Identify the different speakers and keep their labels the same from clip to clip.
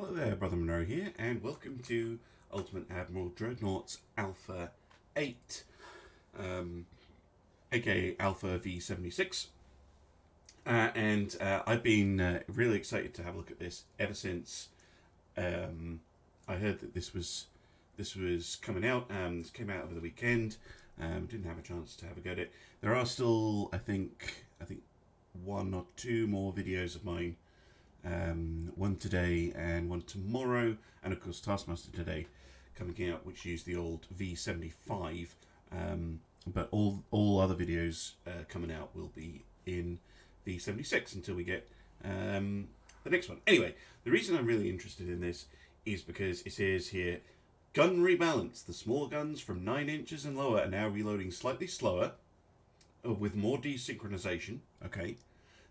Speaker 1: Hello there, Brother Monroe here, and welcome to Ultimate Admiral Dreadnoughts Alpha 8, aka Alpha V76. I've been really excited to have a look at this ever since I heard that this was coming out. It came out over the weekend. Didn't have a chance to have a go at it. There are still, I think one or two more videos of mine. One today and one tomorrow, and of course Taskmaster today coming out, which used the old V75. But all other videos coming out will be in V76 until we get the next one. Anyway, the reason I'm really interested in this is because it says here, gun rebalance. The smaller guns from 9 inches and lower are now reloading slightly slower, with more desynchronization. Okay.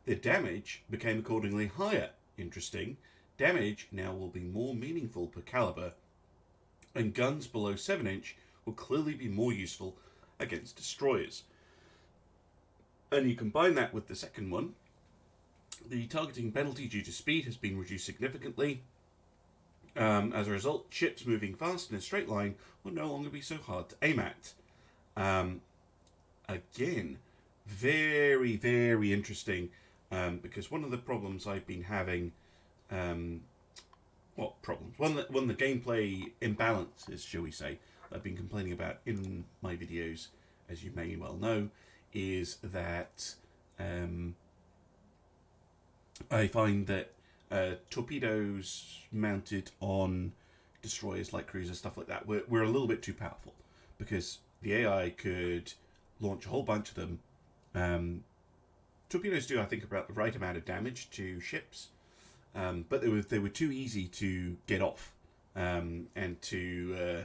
Speaker 1: Their damage became accordingly higher. Interesting. Damage now will be more meaningful per caliber, and guns below 7 inch will clearly be more useful against destroyers. And you combine that with the second one, the targeting penalty due to speed has been reduced significantly. As a result, ships moving fast in a straight line will no longer be so hard to aim at. Again, very, very interesting. Because one of the problems I've been having, problems? One of the gameplay imbalances, shall we say, I've been complaining about in my videos, as you may well know, is that I find that torpedoes mounted on destroyers like cruisers, stuff like that, were a little bit too powerful, because the AI could launch a whole bunch of them. Torpedoes do, I think, about the right amount of damage to ships, but they were too easy to get off and to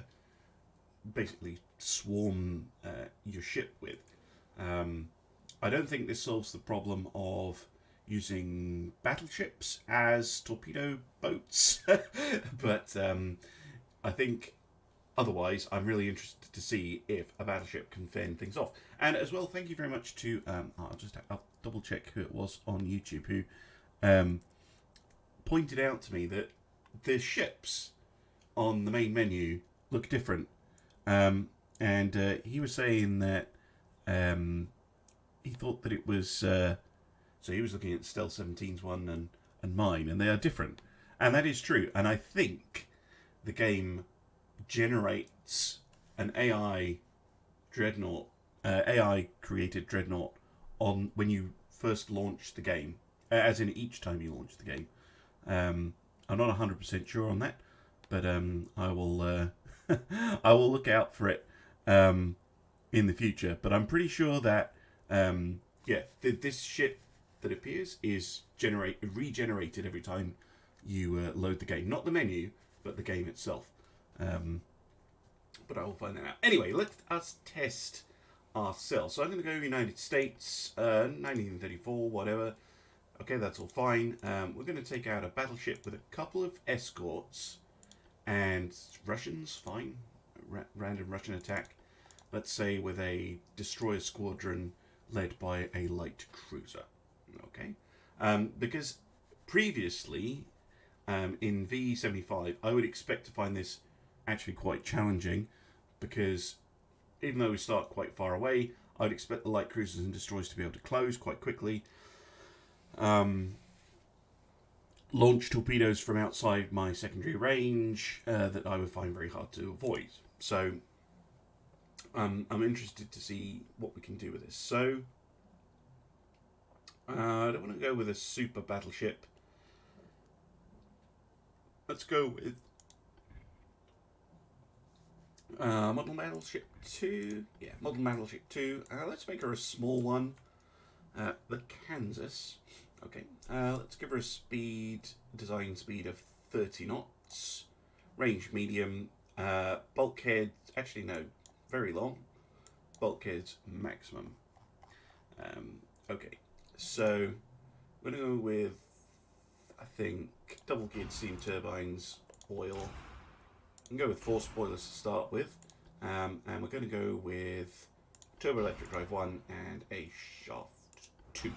Speaker 1: basically swarm your ship with. I don't think this solves the problem of using battleships as torpedo boats, but I think otherwise I'm really interested to see if a battleship can fend things off. And as well, thank you very much to I'll double check who it was on YouTube who pointed out to me that the ships on the main menu look different, and he was saying that he thought that it was so he was looking at Stealth 17's one and mine, and they are different, and that is true. And I think the game generates an AI dreadnought, AI created dreadnought on when you first launch the game, as in each time you launch the game. I'm not 100% sure on that, but I will I will look out for it in the future. But I'm pretty sure that this ship that appears is regenerated every time you load the game, not the menu, but the game itself. But I will find that out. Anyway, let us test ourselves. So I'm going to go United States, 1934, whatever. Okay, that's all fine. We're going to take out a battleship with a couple of escorts and Russians, fine. Random Russian attack. Let's say with a destroyer squadron led by a light cruiser. Okay, because previously in V75, I would expect to find this actually quite challenging, because even though we start quite far away, I'd expect the light cruisers and destroyers to be able to close quite quickly. Launch torpedoes from outside my secondary range that I would find very hard to avoid. So I'm interested to see what we can do with this. So I don't want to go with a super battleship. Let's go with Model Battleship 2. Yeah, Model Battleship 2. Let's make her a small one. The Kansas. Okay. Let's give her a design speed of 30 knots. Range medium. Bulkhead. Actually, no. Very long. Bulkheads maximum. Okay. So, we're going to go with, I think, double geared steam turbines, oil. We can go with 4 spoilers to start with, and we're going to go with turbo electric drive 1 and a shaft 2.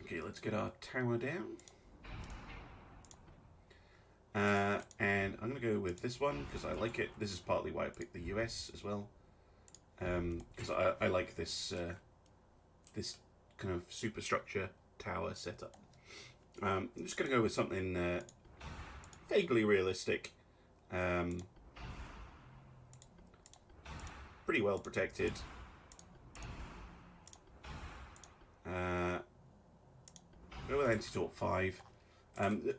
Speaker 1: Okay, let's get our tower down. I'm going to go with this one because I like it. This is partly why I picked the US as well. Because I like this this kind of superstructure tower setup. I'm just going to go with something vaguely realistic. Pretty well protected. Go with anti-torp 5.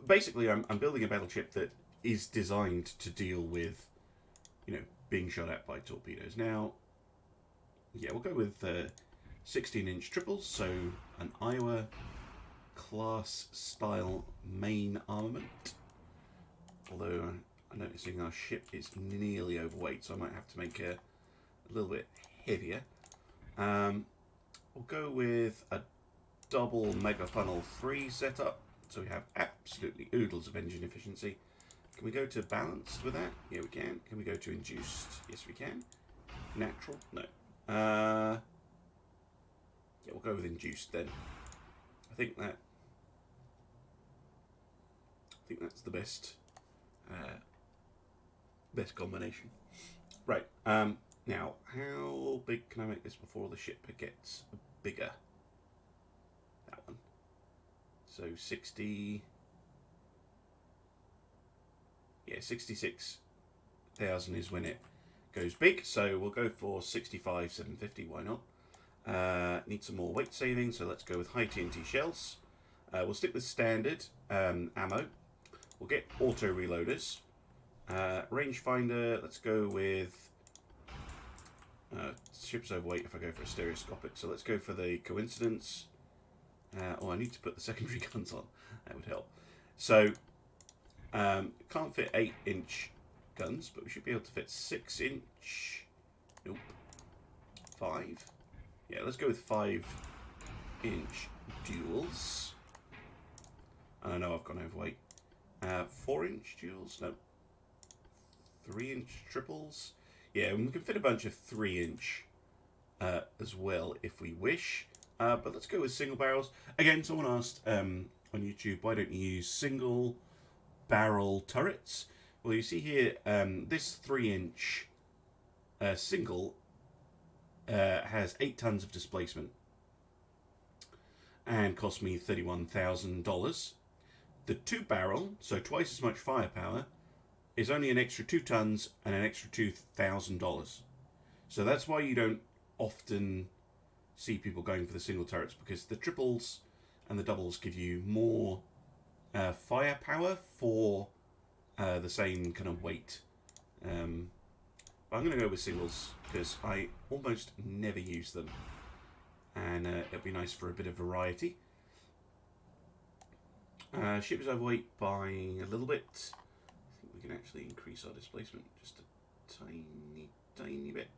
Speaker 1: Basically, I'm building a battleship that is designed to deal with, being shot at by torpedoes. Now, yeah, we'll go with 16-inch triples, so an Iowa class style main armament. Although I'm noticing our ship is nearly overweight, so I might have to make a little bit heavier. We'll go with a double mega funnel 3 setup, so we have absolutely oodles of engine efficiency. Can we go to balanced with that? Yeah, we can. Can we go to induced? Yes, we can. Natural? No. Yeah, we'll go with induced then. I think that's the best combination. Right. Now, how big can I make this before the ship gets bigger? That one. So 60. Yeah, 66,000 is when it goes big. So we'll go for 65,750. Why not? Need some more weight saving, so let's go with high TNT shells. We'll stick with standard ammo. We'll get auto reloaders. Rangefinder, let's go with ship's overweight if I go for a stereoscopic. So let's go for the coincidence. I need to put the secondary guns on. That would help. So, can't fit 8-inch guns, but we should be able to fit 6-inch. Nope. 5. Yeah, let's go with 5-inch duals. And I know I've gone overweight. 4-inch duals? No. 3-inch triples? Yeah, and we can fit a bunch of 3-inch as well if we wish. But let's go with single barrels. Again, someone asked on YouTube, why don't you use single barrel turrets? Well, you see here, this 3-inch single has 8 tons of displacement and cost me $31,000. The 2-barrel, so twice as much firepower, is only an extra 2 tons and an extra $2,000. So that's why you don't often see people going for the single turrets, because the triples and the doubles give you more firepower for the same kind of weight. I'm going to go with singles because I almost never use them, and it'll be nice for a bit of variety. Ship is overweight by a little bit. I think we can actually increase our displacement just a tiny bit.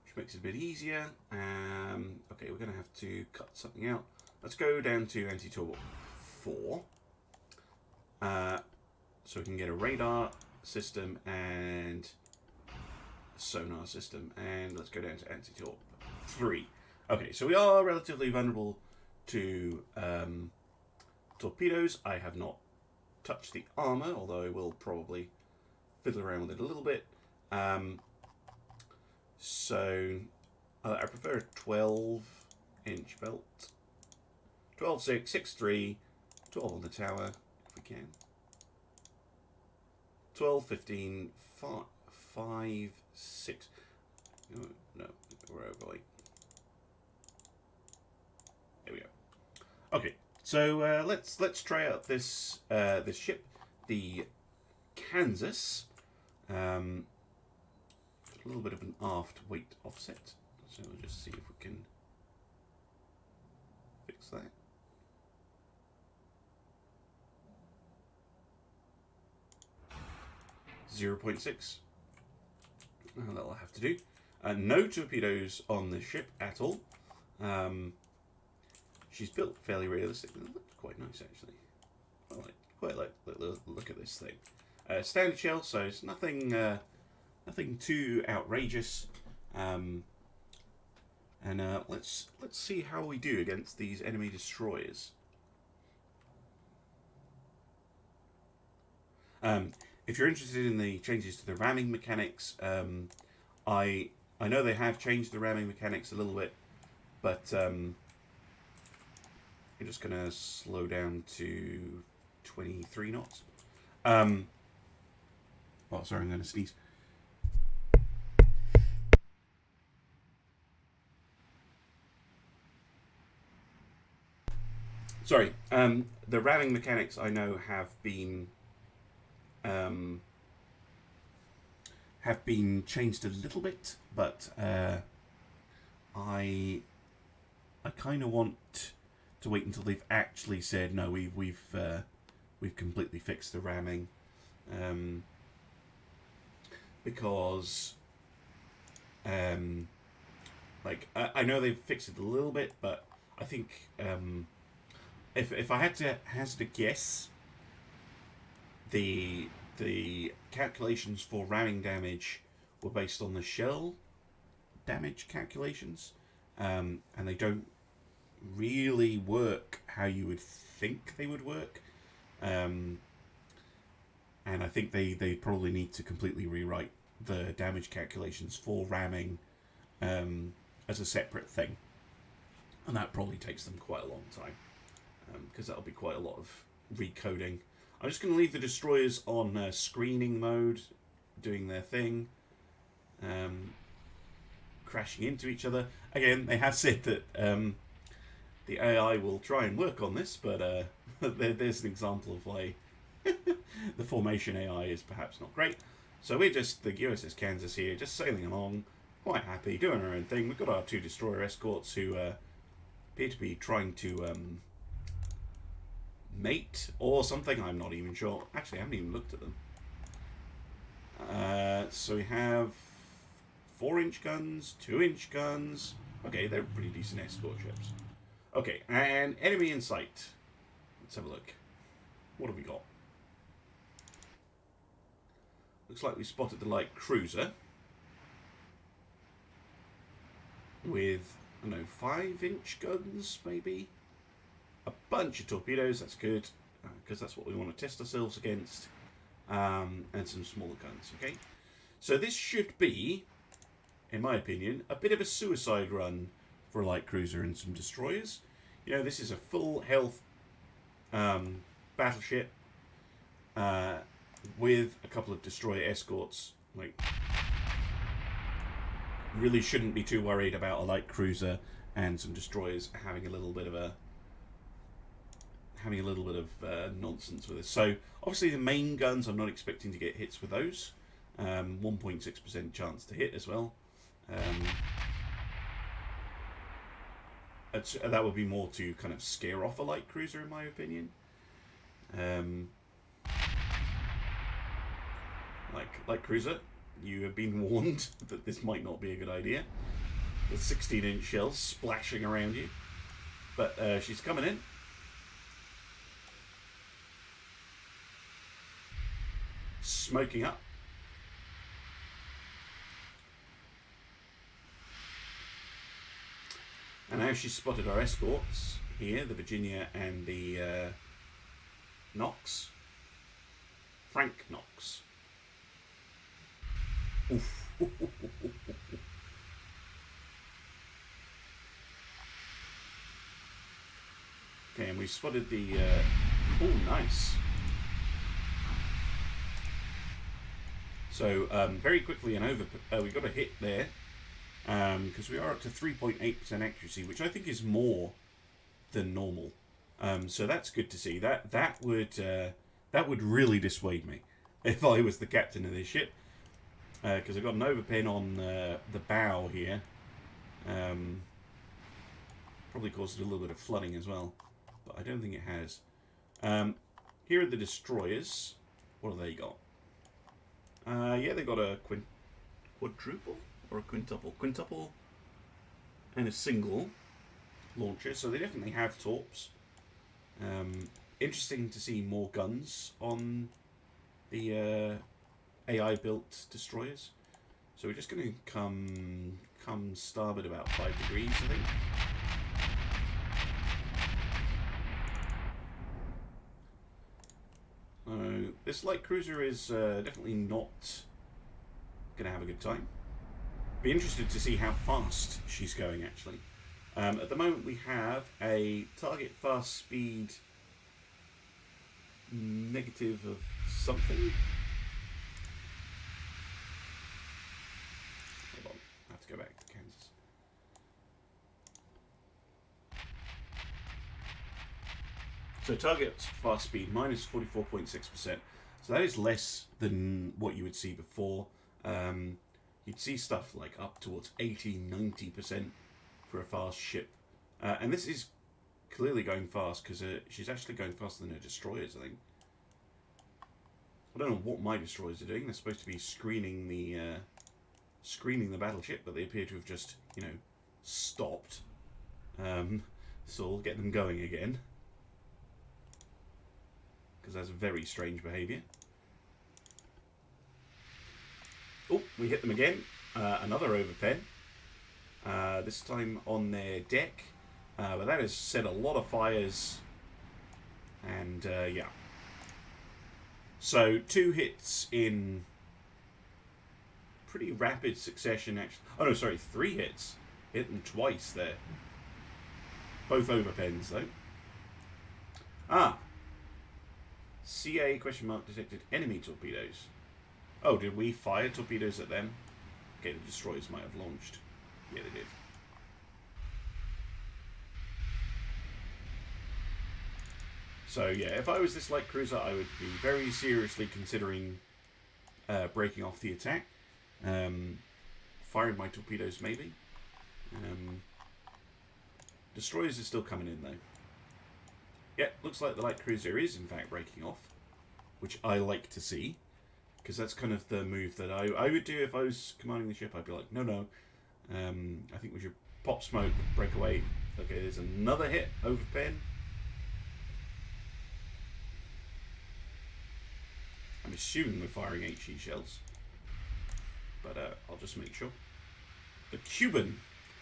Speaker 1: Which makes it a bit easier. Okay, we're going to have to cut something out. Let's go down to anti-torp 4. So we can get a radar system and a sonar system. And let's go down to anti-torp 3. Okay, so we are relatively vulnerable to torpedoes. I have not touched the armor, although I will probably fiddle around with it a little bit. So I prefer a 12-inch belt. 12, 6, 6, 3, 12 on the tower, if we can. 12, 15, 5, 6. No, we're overweight. There we go. Okay, so let's try out this this ship, the Kansas. A little bit of an aft weight offset, so we'll just see if we can fix that. .6. That'll have to do. No torpedoes on the ship at all. She's built fairly realistic. It looks quite nice, actually. I quite like the look at this thing. Standard shell, so it's nothing too outrageous. And let's see how we do against these enemy destroyers. If you're interested in the changes to the ramming mechanics, I know they have changed the ramming mechanics a little bit, but I'm just going to slow down to 23 knots. Oh, sorry, I'm going to sneeze. Sorry, the ramming mechanics I know have been changed a little bit, but I kind of want to wait until they've actually said no. We've completely fixed the ramming, because like I know they've fixed it a little bit, but I think if I had to hazard a guess, the calculations for ramming damage were based on the shell damage calculations, and they don't really work how you would think they would work, and I think they probably need to completely rewrite the damage calculations for ramming as a separate thing, and that probably takes them quite a long time, because that'll be quite a lot of recoding. I'm just going to leave the destroyers on screening mode, doing their thing, crashing into each other. Again, they have said that the AI will try and work on this, but there's an example of why the formation AI is perhaps not great. So we're just the USS Kansas here, just sailing along, quite happy, doing our own thing. We've got our 2 destroyer escorts who appear to be trying to mate or something. I'm not even sure. Actually, I haven't even looked at them. So we have 4-inch guns, 2-inch guns. Okay, they're pretty decent escort ships. Okay, and enemy in sight. Let's have a look. What have we got? Looks like we spotted the light cruiser with, I don't know, 5-inch guns, maybe? A bunch of torpedoes, that's good, because that's what we want to test ourselves against, and some smaller guns, okay? So this should be, in my opinion, a bit of a suicide run for a light cruiser and some destroyers. You know, this is a full health battleship with a couple of destroyer escorts. Like, really shouldn't be too worried about a light cruiser and some destroyers having a little bit of nonsense with this. So obviously the main guns, I'm not expecting to get hits with those. 1.6% chance to hit as well. That would be more to kind of scare off a light cruiser, in my opinion. Light cruiser, you have been warned that this might not be a good idea. The 16-inch shells splashing around you, but she's coming in. Smoking up. And now she's spotted our escorts here, the Virginia and the Knox. Frank Knox. Oof. Okay, and we've spotted the... oh, nice. So, very quickly and over... we got a hit there. Because we are up to 3.8% accuracy, which I think is more than normal. So that's good to see. That would really dissuade me if I was the captain of this ship. Because I've got an overpin on the bow here. Probably caused a little bit of flooding as well, but I don't think it has. Here are the destroyers. What have they got? Yeah, they got a quadruple or a quintuple. Quintuple and a single launcher, so they definitely have torps. Interesting to see more guns on the AI-built destroyers. So we're just going to come starboard about 5 degrees, I think. this light cruiser is definitely not going to have a good time. Be interested to see how fast she's going, actually. At the moment, we have a target fast speed negative of something. Hold on, I have to go back to Kansas. So target fast speed minus 44.6%. So that is less than what you would see before. You'd see stuff like up towards 80-90% for a fast ship. And this is clearly going fast because she's actually going faster than her destroyers, I think. I don't know what my destroyers are doing. They're supposed to be screening the battleship, but they appear to have just, stopped. So we'll get them going again, because that's very strange behaviour. Oh, we hit them again. Another overpen. This time on their deck. But that has set a lot of fires. And, yeah. So, 2 hits in pretty rapid succession, actually. Oh, no, sorry, 3 hits. Hit them twice there. Both overpens, though. Ah. CA question mark detected enemy torpedoes. Oh, did we fire torpedoes at them? Okay, the destroyers might have launched. Yeah, they did. So, yeah, if I was this light cruiser, I would be very seriously considering breaking off the attack. Firing my torpedoes, maybe. Destroyers are still coming in, though. Yeah, looks like the light cruiser is, in fact, breaking off. Which I like to see. Because that's kind of the move that I would do if I was commanding the ship. I'd be like, no. I think we should pop smoke, break away. Okay, there's another hit, overpen. I'm assuming we're firing HE shells. But I'll just make sure. The Cuban.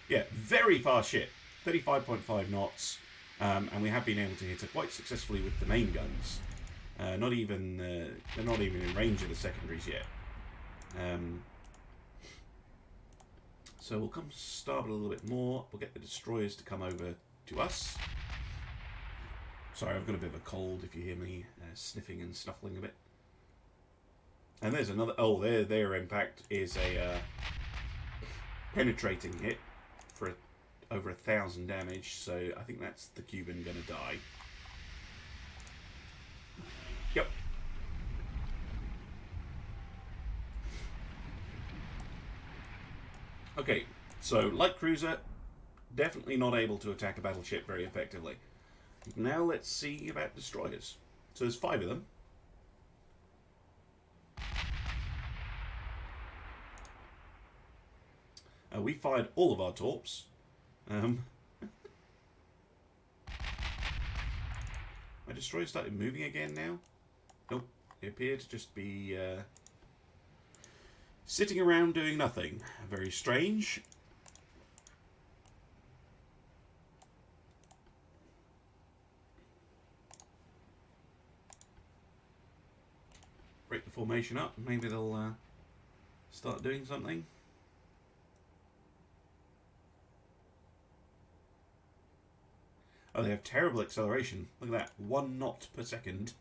Speaker 1: Yeah, very fast ship. 35.5 knots. And we have been able to hit it quite successfully with the main guns. They're not even in range of the secondaries yet. So we'll come starboard a little bit more. We'll get the destroyers to come over to us. Sorry, I've got a bit of a cold if you hear me sniffing and snuffling a bit. And there's another... Oh, there in fact is a penetrating hit for over 1,000 damage. So I think that's the Cuban going to die. Yep. Okay, so light cruiser, definitely not able to attack a battleship very effectively. Now let's see about destroyers. So there's 5 of them. We fired all of our torps. My destroyer started moving again now. Nope, they appear to just be sitting around doing nothing. Very strange. Break the formation up. Maybe they'll start doing something. Oh, they have terrible acceleration. Look at that. 1 knot per second.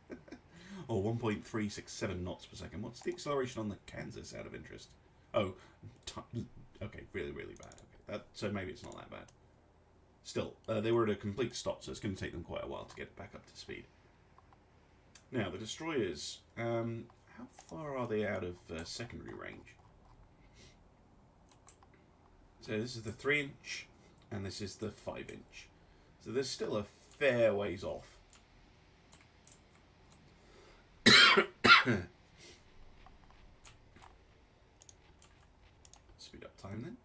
Speaker 1: Or 1.367 knots per second. What's the acceleration on the Kansas, out of interest? Oh, okay, really, really bad. Okay, so maybe it's not that bad. Still, they were at a complete stop, so it's going to take them quite a while to get back up to speed. Now, the destroyers. How far are they out of secondary range? So this is the 3-inch, and this is the 5-inch. So there's still a fair ways off. Speed up time then.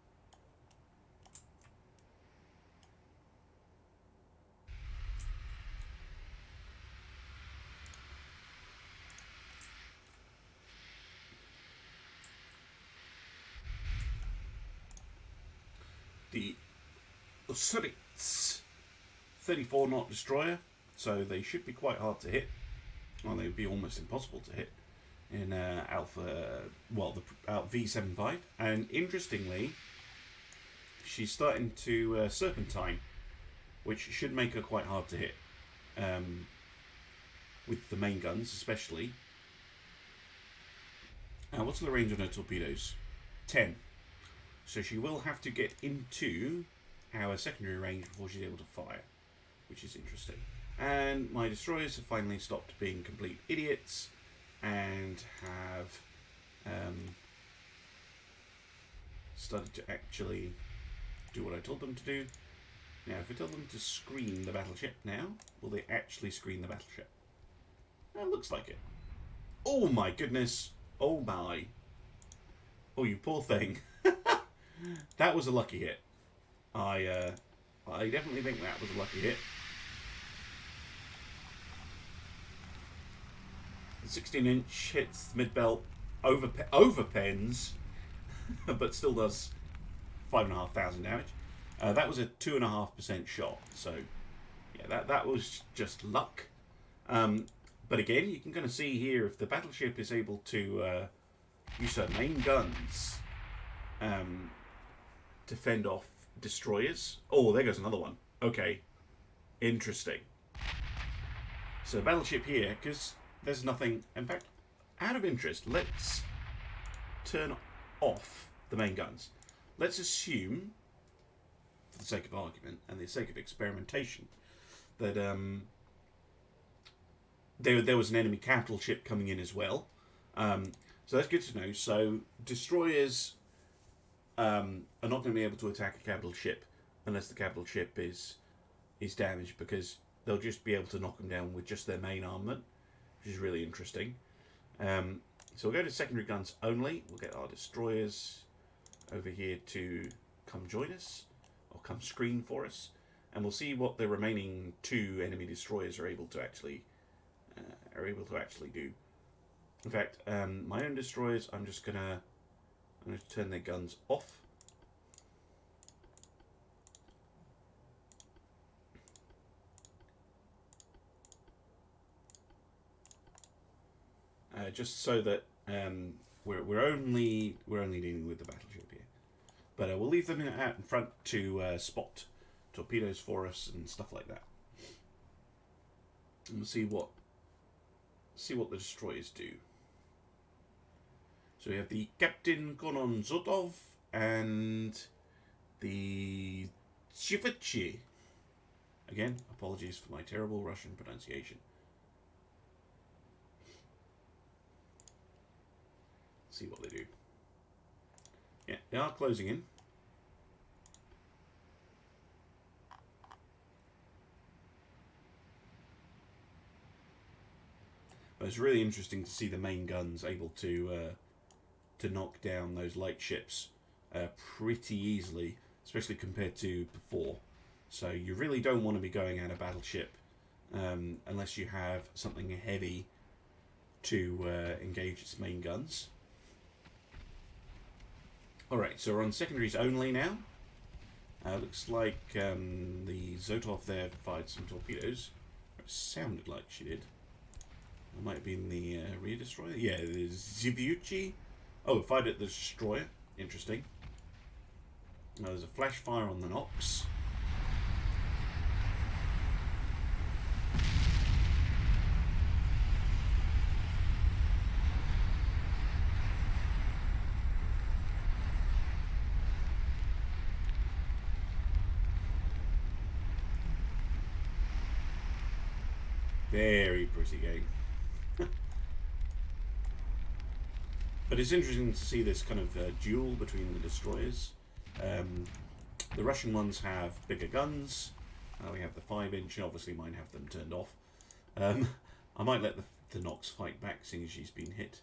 Speaker 1: The Lecrone 34 knot destroyer, so they should be quite hard to hit. well, they would be almost impossible to hit in Alpha, well, the V75. And interestingly, she's starting to serpentine, which should make her quite hard to hit, with the main guns especially. What's the range on her torpedoes? 10. So she will have to get into our secondary range before she's able to fire, which is interesting. And my destroyers have finally stopped being complete idiots and have started to actually do what I told them to do. Now, if I tell them to screen the battleship now, will they actually screen the battleship? It looks like it. Oh my goodness. Oh my. Oh, you poor thing. That was a lucky hit. I definitely think that was a lucky hit. The 16-inch hits the mid-belt, overpens, but still does 5,500 damage. That was a 2.5% shot, so yeah, that was just luck. But again, you can kind of see here if the battleship is able to use her main guns to fend off destroyers. Oh, there goes another one. Okay, interesting. So battleship here, because there's nothing. In fact, out of interest, let's turn off the main guns. Let's assume, for the sake of argument and the sake of experimentation, that there was an enemy capital ship coming in as well. So that's good to know. So destroyers are not going to be able to attack a capital ship unless the capital ship is damaged, because they'll just be able to knock them down with just their main armament, which is really interesting. So we'll go to secondary guns only. We'll get our destroyers over here to come join us, or come screen for us, and we'll see what the remaining 2 enemy destroyers are able to actually do. In fact, my own destroyers, I'm going to turn their guns off. Just so that we're only dealing with the battleship here, but we'll leave them out in front to spot torpedoes for us and stuff like that. And we'll see what the destroyers do. So we have the Captain Konon Zotov and the Shivachi. Again, apologies for my terrible Russian pronunciation. See what they do. Yeah, they are closing in. But it's really interesting to see the main guns able to knock down those light ships pretty easily, especially compared to before. So you really don't want to be going at a battleship unless you have something heavy to engage its main guns. Alright, so we're on secondaries only now. Looks like the Zotov there fired some torpedoes. It sounded like she did. It might have been the rear destroyer. Yeah, the Zivuchi. Oh, it fired at the destroyer. Interesting. Now there's a flash fire on the Nox. Very pretty game. But it's interesting to see this kind of duel between the destroyers. The Russian ones have bigger guns. We have the 5-inch, and obviously mine have them turned off. I might let the Nox fight back, seeing as she's been hit.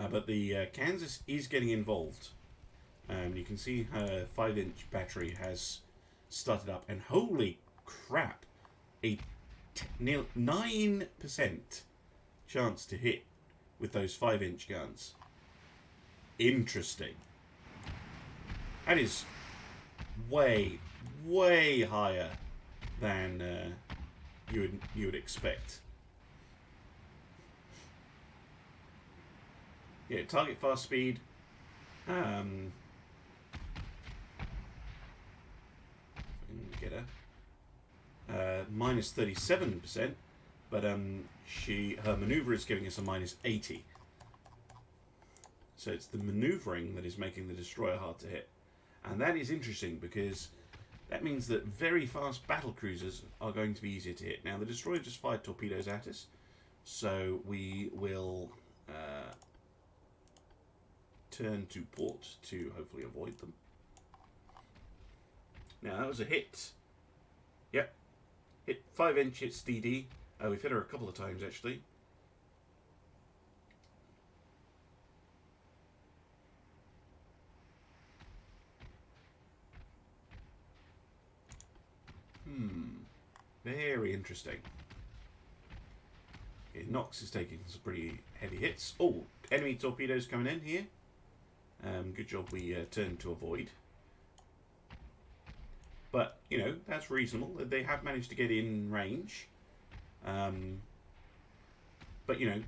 Speaker 1: But the Kansas is getting involved. You can see her 5-inch battery has started up, and holy crap, a near 9% chance to hit with those 5-inch guns. Interesting. That is way, way higher than you would expect. Yeah, target fast speed. Get her. Minus 37%, but her maneuver is giving us a minus 80. So it's the maneuvering that is making the destroyer hard to hit, and that is interesting because that means that very fast battle cruisers are going to be easier to hit. Now the destroyer just fired torpedoes at us, so we will turn to port to hopefully avoid them. Now that was a hit. Yep. Hit 5-inch hits DD. We've hit her a couple of times actually. Very interesting. Okay, Nox is taking some pretty heavy hits. Oh, enemy torpedoes coming in here. Good job we turned to avoid. But, you know, that's reasonable. They have managed to get in range. But, you know,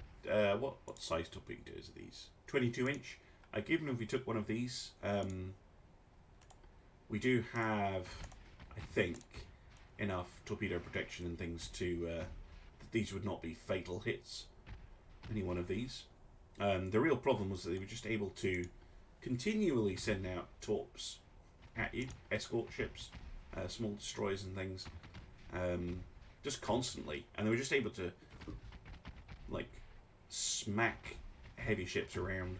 Speaker 1: what size torpedoes are these? 22-inch. Even if we took one of these, we do have, I think, enough torpedo protection and things to that these would not be fatal hits. Any one of these. The real problem was that they were just able to continually send out torps at you, escort ships, small destroyers and things, just constantly, and they were just able to like smack heavy ships around.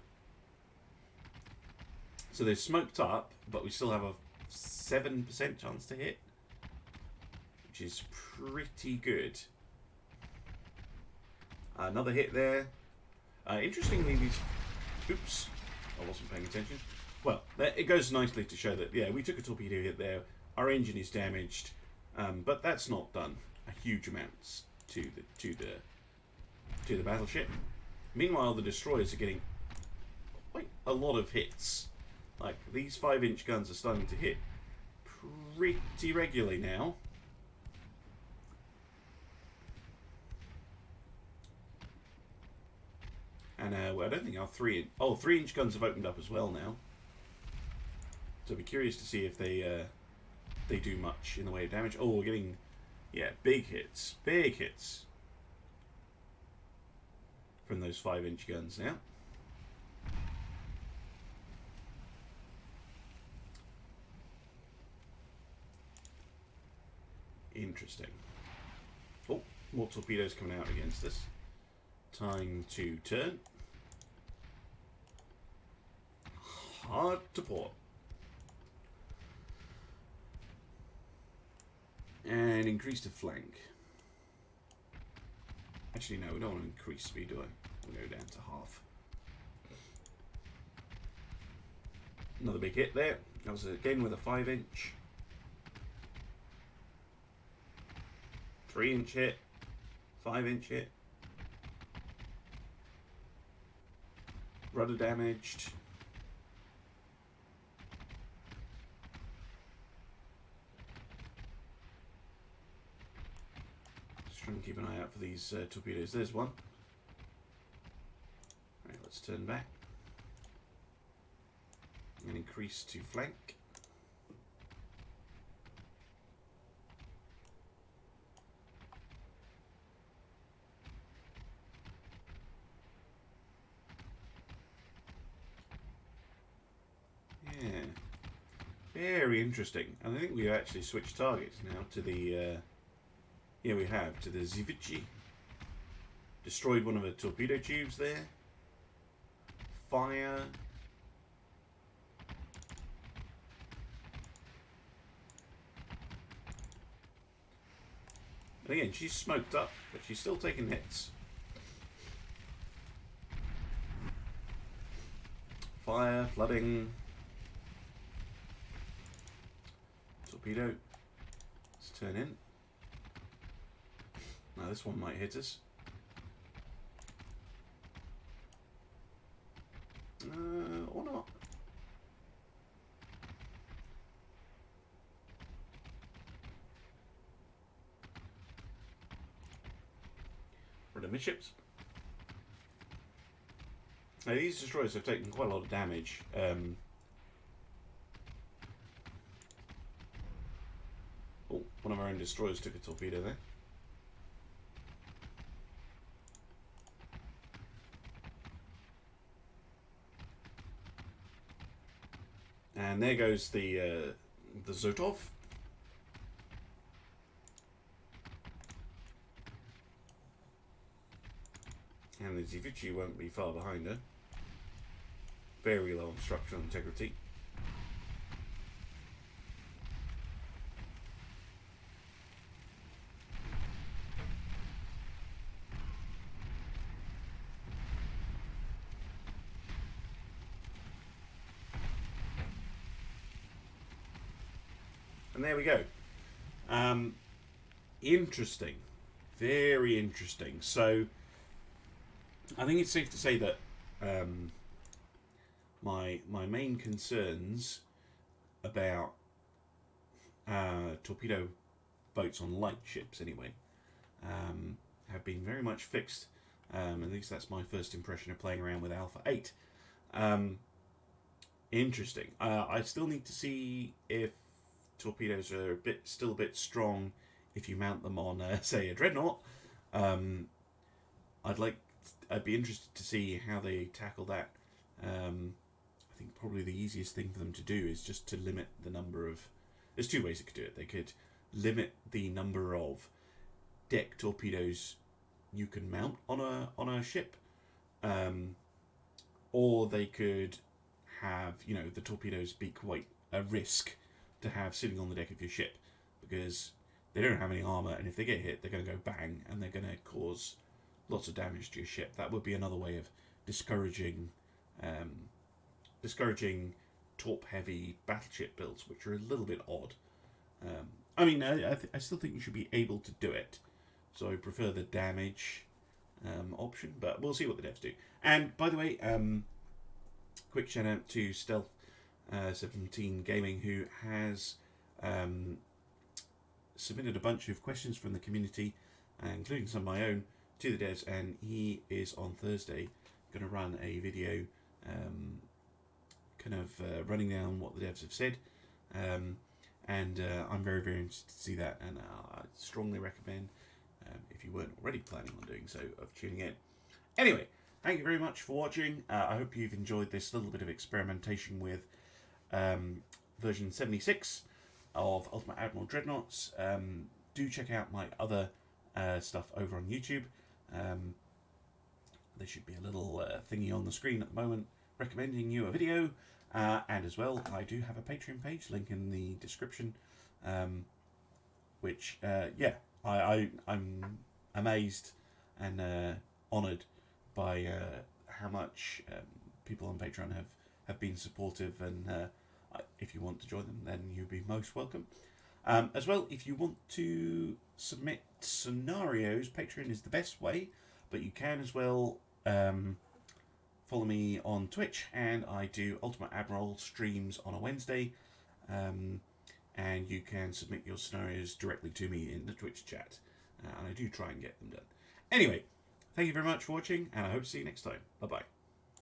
Speaker 1: So they're smoked up, but we still have a 7% chance to hit, which is pretty good. Another hit there. Interestingly, these... Oops, I wasn't paying attention. Well, it goes nicely to show that, yeah, we took a torpedo hit there. Our engine is damaged, but that's not done a huge amounts to the battleship. Meanwhile, the destroyers are getting quite a lot of hits. Like, these 5-inch guns are starting to hit pretty regularly now. And well, I don't think our 3-inch guns have opened up as well now. So I'd be curious to see if they do much in the way of damage. Oh, we're getting, yeah, big hits from those 5-inch guns now. Interesting. Oh, more torpedoes coming out against us. Time to turn. Hard to port. And increase to flank. Actually, no, we don't want to increase speed, do I? We'll go down to half. Another big hit there. That was again with a 5-inch. 3-inch hit. 5-inch hit. Rudder damaged. Just trying to keep an eye out for these torpedoes. There's one. Right, let's turn back and increase to flank. Very interesting. And I think we actually switched targets now to the, yeah, we have, to the Zivici. Destroyed one of the torpedo tubes there. Fire. And again, she's smoked up, but she's still taking hits. Fire, flooding. Torpedo. Let's turn in. Now this one might hit us. Or not. midships. Now, these destroyers have taken quite a lot of damage. Oh, one of our own destroyers took a torpedo there. And there goes the Zotov. And the Zivici won't be far behind her. Very low on structural integrity. And there we go. Interesting. Very interesting. So, I think it's safe to say that my main concerns about torpedo boats on light ships, anyway, have been very much fixed. At least that's my first impression of playing around with Alpha 8. Interesting. I still need to see if torpedoes are still a bit strong if you mount them on, say, a Dreadnought. I'd be interested to see how they tackle that. I think probably the easiest thing for them to do is just to limit the number of... There's two ways they could do it. They could limit the number of deck torpedoes you can mount on a ship, or they could have, you know, the torpedoes be quite a risk to have sitting on the deck of your ship, because they don't have any armor, and if they get hit, they're going to go bang, and they're going to cause lots of damage to your ship. That would be another way of discouraging torp-heavy battleship builds, which are a little bit odd. I mean, I still think you should be able to do it, so I prefer the damage option, but we'll see what the devs do. And by the way, quick shout out to Stealth 17 Gaming, who has submitted a bunch of questions from the community, including some of my own, to the devs, and he is on Thursday going to run a video running down what the devs have said, and I'm very, very interested to see that, and I strongly recommend, if you weren't already planning on doing so, of tuning in. Anyway, thank you very much for watching. I hope you've enjoyed this little bit of experimentation with version 76 of Ultimate Admiral Dreadnoughts. Do check out my other stuff over on YouTube. There should be a little thingy on the screen at the moment recommending you a video, and as well, I do have a Patreon page, link in the description, which I'm amazed and honoured by how much people on Patreon have been supportive, and if you want to join them, then you'd be most welcome. As well, if you want to submit scenarios, Patreon is the best way, but you can as well follow me on Twitch, and I do Ultimate Admiral streams on a Wednesday, and you can submit your scenarios directly to me in the Twitch chat, and I do try and get them done. Anyway, thank you very much for watching, and I hope to see you next time. Bye-bye.